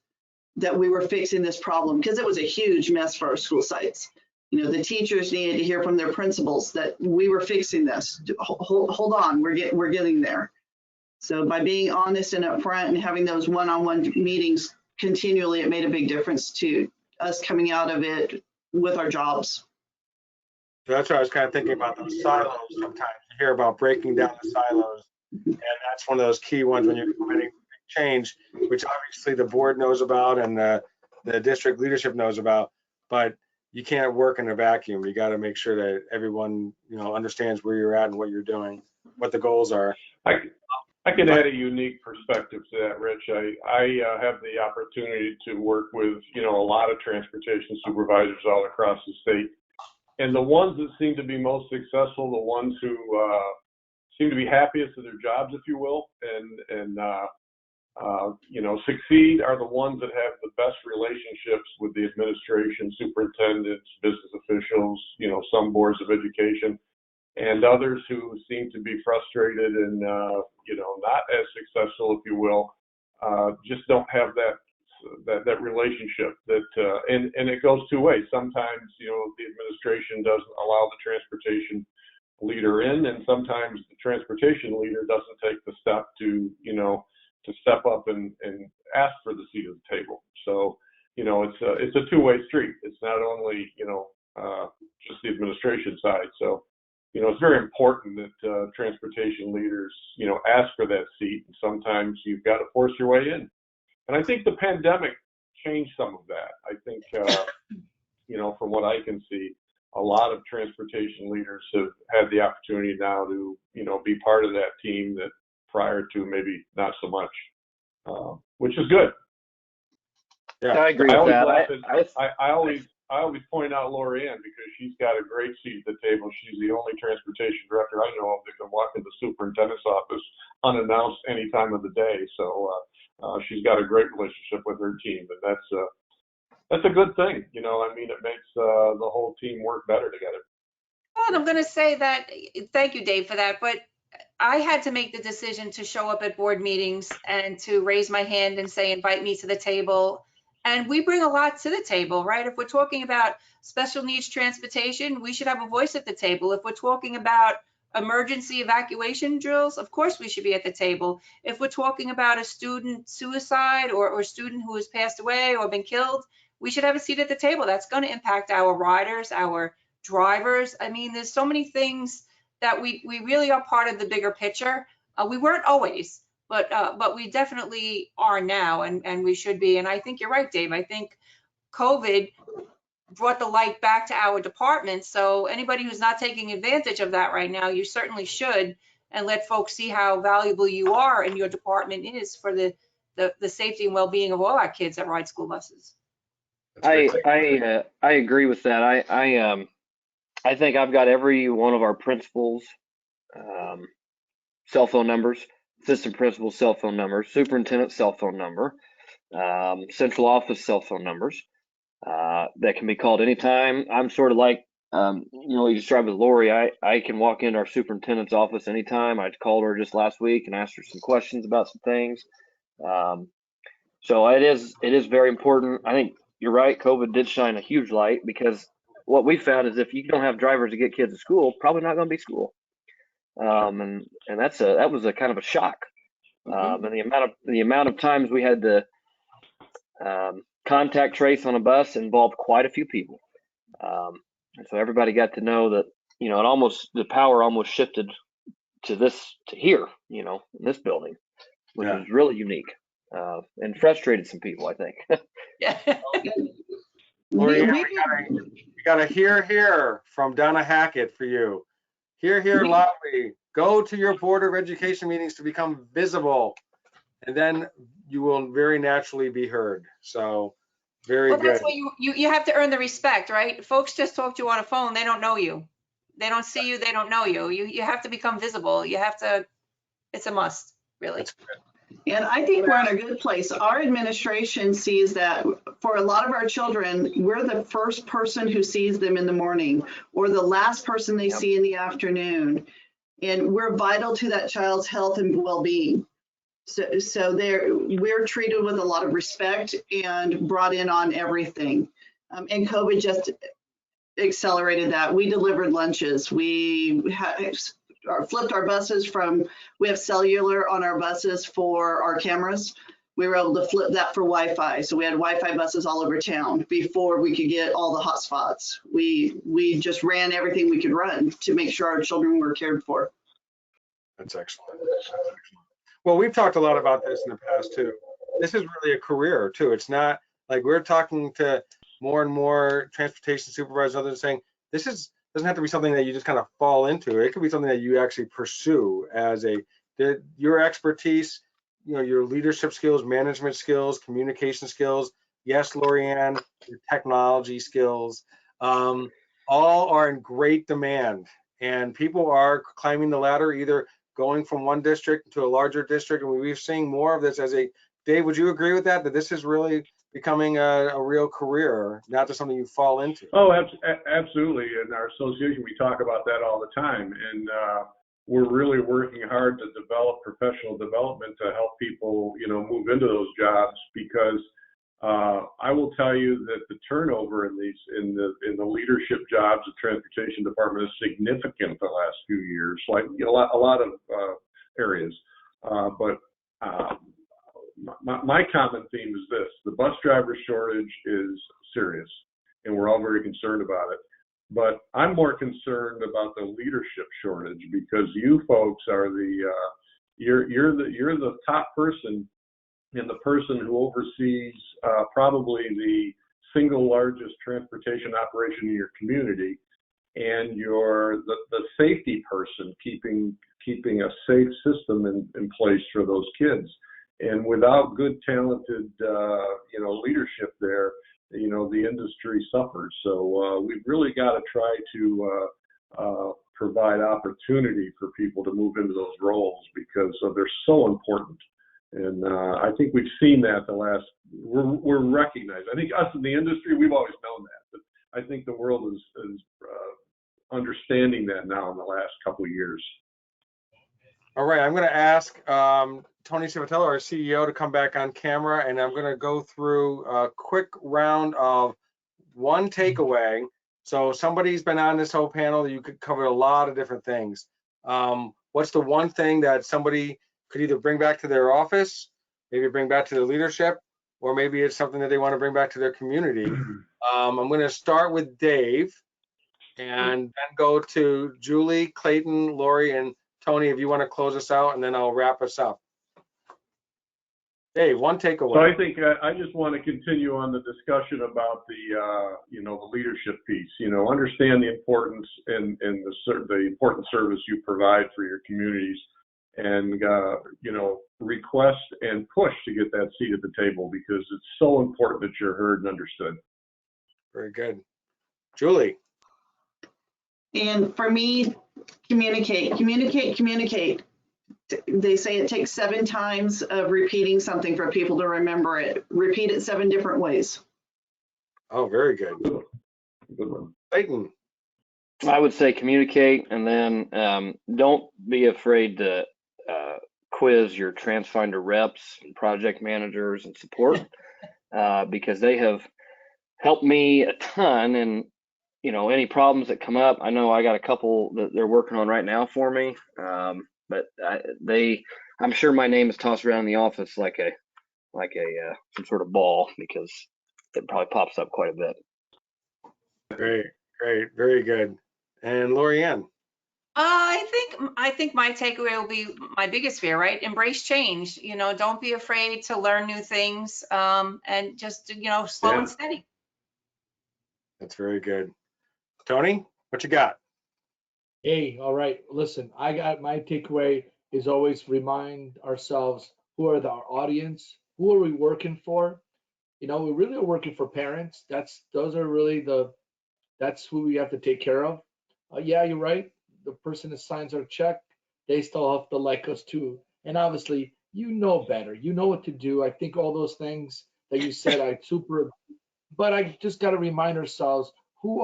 that we were fixing this problem, because it was a huge mess for our school sites. The teachers needed to hear from their principals that we were fixing this. Hold on, we're getting there. So by being honest and upfront and having those one-on-one meetings continually, it made a big difference to us coming out of it with our jobs. So that's what I was kind of thinking about, those silos. Sometimes you hear about breaking down the silos And that's one of those key ones when you're implementing change, which obviously the board knows about and the district leadership knows about, but you can't work in a vacuum. You got to make sure that everyone, understands where you're at and what you're doing, what the goals are. I can add a unique perspective to that, Rich. I have the opportunity to work with, a lot of transportation supervisors all across the state. And the ones that seem to be most successful, the ones who seem to be happiest in their jobs, if you will, and succeed are the ones that have the best relationships with the administration, superintendents, business officials, some boards of education, and others who seem to be frustrated and, not as successful, if you will, just don't have that relationship and it goes two ways. Sometimes, the administration doesn't allow the transportation leader in, and sometimes the transportation leader doesn't take the step to step up and ask for the seat at the table. So, it's a two-way street. It's not only, just the administration side. So, it's very important that transportation leaders, ask for that seat. And sometimes you've got to force your way in. And I think the pandemic changed some of that. I think, from what I can see, a lot of transportation leaders have had the opportunity now to, be part of that team that prior to maybe not so much, which is good. Yeah, I agree with that. I always point out Lori Ann because she's got a great seat at the table. She's the only transportation director I know of that can walk into the superintendent's office unannounced any time of the day. So she's got a great relationship with her team, and that's a good thing. It makes the whole team work better together. Well, I'm going to say that, thank you, Dave, for that, but I had to make the decision to show up at board meetings and to raise my hand and say, invite me to the table. And we bring a lot to the table, right? If we're talking about special needs transportation, we should have a voice at the table. If we're talking about emergency evacuation drills, of course we should be at the table. If we're talking about a student suicide or student who has passed away or been killed, we should have a seat at the table. That's going to impact our riders, our drivers. I mean, there's so many things that we really are part of the bigger picture. We weren't always, but we definitely are now, and we should be. And I think you're right, Dave. I think COVID brought the light back to our department. So anybody who's not taking advantage of that right now, you certainly should, and let folks see how valuable you are and your department is for the safety and well-being of all our kids that ride school buses. I agree with that. I think I've got every one of our principals' cell phone numbers, assistant principal cell phone numbers, superintendent cell phone number, central office cell phone numbers that can be called anytime. I'm sort of like, you described with Lori, I can walk into our superintendent's office anytime. I called her just last week and asked her some questions about some things. So it is very important. I think you're right. COVID did shine a huge light, because what we found is if you don't have drivers to get kids to school, probably not going to be school. And that was a kind of a shock. And the amount of times we had to contact trace on a bus involved quite a few people. And so everybody got to know that, the power almost shifted to here, in this building, which was really unique, and frustrated some people, I think. Yeah. We got a hear from Donna Hackett for you. Hear loudly. Go to your Board of Education meetings to become visible, and then you will very naturally be heard. So very good. That's why you have to earn the respect, right? Folks just talk to you on a phone. They don't know you. They don't see you. They don't know you. You have to become visible. You have to. It's a must, really. And I think we're in a good place. Our administration sees that for a lot of our children, we're the first person who sees them in the morning or the last person they see in the afternoon. And we're vital to that child's health and well-being. So we're treated with a lot of respect and brought in on everything. And COVID just accelerated that. We delivered lunches. We flipped our buses we have cellular on our buses for our cameras. We were able to flip that for Wi-Fi. So we had Wi-Fi buses all over town before we could get all the hotspots. We just ran everything we could run to make sure our children were cared for. That's excellent. Well, we've talked a lot about this in the past too. This is really a career too. It's not like we're talking to more and more transportation supervisors, others saying doesn't have to be something that you just kind of fall into. It could be something that you actually pursue as your expertise, your leadership skills, management skills, communication skills. Yes, Lorianne, your technology skills, all are in great demand, and people are climbing the ladder, either going from one district to a larger district, and we're seeing more of this Dave, would you agree with that this is really becoming a real career, not just something you fall into? Oh, absolutely. In our association, we talk about that all the time, and we're really working hard to develop professional development to help people, move into those jobs, because I will tell you that the turnover in the leadership jobs of transportation department is significant the last few years, like a lot of areas. But my common theme is this: the bus driver shortage is serious, and we're all very concerned about it. But I'm more concerned about the leadership shortage, because you folks are you're the top person, and the person who oversees probably the single largest transportation operation in your community, and you're the safety person keeping a safe system in place for those kids. And without good, talented, leadership there, the industry suffers. So we've really got to try to provide opportunity for people to move into those roles, because they're so important. And I think we've seen that we're recognized. I think us in the industry, we've always known that, but I think the world is understanding that now in the last couple of years. All right, I'm going to ask Tony Civitello, our CEO, to come back on camera, and I'm going to go through a quick round of one takeaway. So somebody's been on this whole panel, you could cover a lot of different things. What's the one thing that somebody could either bring back to their office, maybe bring back to their leadership, or maybe it's something that they want to bring back to their community? I'm going to start with Dave, and then go to Julie, Clayton, Lori, and Tony, if you want to close us out, and then I'll wrap us up. Dave, one takeaway. So I think I just want to continue on the discussion about the leadership piece. Understand the importance and the important service you provide for your communities, and request and push to get that seat at the table, because it's so important that you're heard and understood. Very good. Julie. And for me, communicate. They say it takes 7 times of repeating something for people to remember it. Repeat it 7 different ways. Oh, very good. Good one. Clayton. I would say communicate, and then don't be afraid to quiz your Transfinder reps, project managers, and support, because they have helped me a ton. And any problems that come up, I know I got a couple that they're working on right now for me, but I'm sure my name is tossed around in the office like a some sort of ball, because it probably pops up quite a bit. Great, very good. And Lorianne. I think my takeaway will be my biggest fear, right? Embrace change. Don't be afraid to learn new things, and just slow and steady. That's very good. Tony, what you got? Hey, all right. Listen, I got my takeaway is always remind ourselves, who are our audience? Who are we working for? We really are working for parents. That's who we have to take care of. Yeah, you're right. The person that signs our check, they still have to like us too. And obviously, you know better. You know what to do. I think all those things that you said, but I just got to remind ourselves who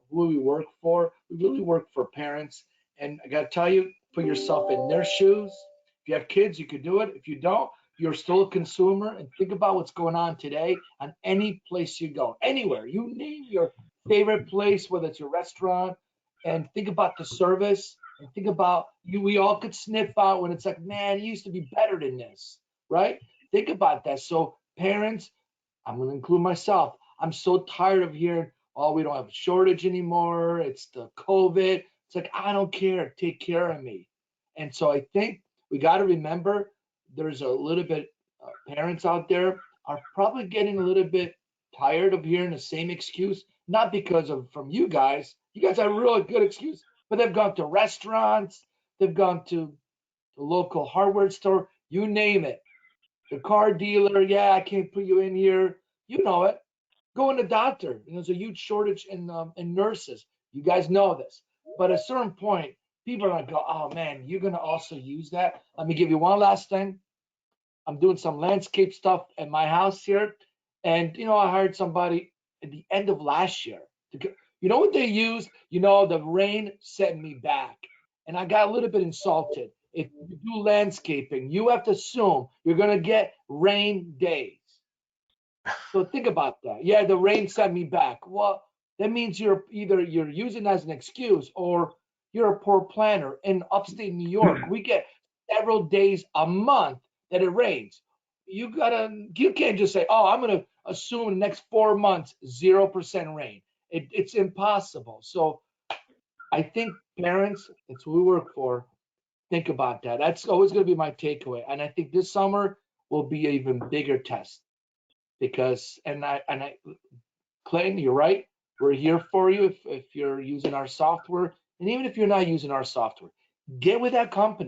we work for. We really work for parents. And I got to tell you, put yourself in their shoes. If you have kids, you could do it. If you don't, you're still a consumer, and think about what's going on today on any place you go, anywhere. You name your favorite place, whether it's a restaurant, and think about the service, and think about we all could sniff out when it's like, man, it used to be better than this, right? Think about that. So parents, I'm going to include myself. I'm so tired of hearing, oh, we don't have a shortage anymore. It's the COVID. It's like, I don't care. Take care of me. And so I think we got to remember there's a little bit, parents out there are probably getting a little bit tired of hearing the same excuse, not because of from you guys. You guys have a really good excuse, but they've gone to restaurants, they've gone to the local hardware store, you name it. The car dealer, yeah, I can't put you in here. You know it. Go in the doctor. There's a huge shortage in nurses. You guys know this. But at a certain point, people are gonna go, oh man, you're gonna also use that. Let me give you one last thing. I'm doing some landscape stuff at my house here. And I hired somebody at the end of last year. You know what they used? The rain set me back. And I got a little bit insulted. If you do landscaping, you have to assume you're going to get rain days. So think about that. Yeah, the rain set me back. Well, that means you're using it as an excuse or you're a poor planner. In upstate New York, we get several days a month that it rains. You can't just say, oh, I'm going to assume the next 4 months, 0% rain. It's impossible. So I think parents, that's what we work for. Think about that. That's always going to be my takeaway. And I think this summer will be an even bigger test because, Clayton, you're right. We're here for you if you're using our software. And even if you're not using our software, get with that company.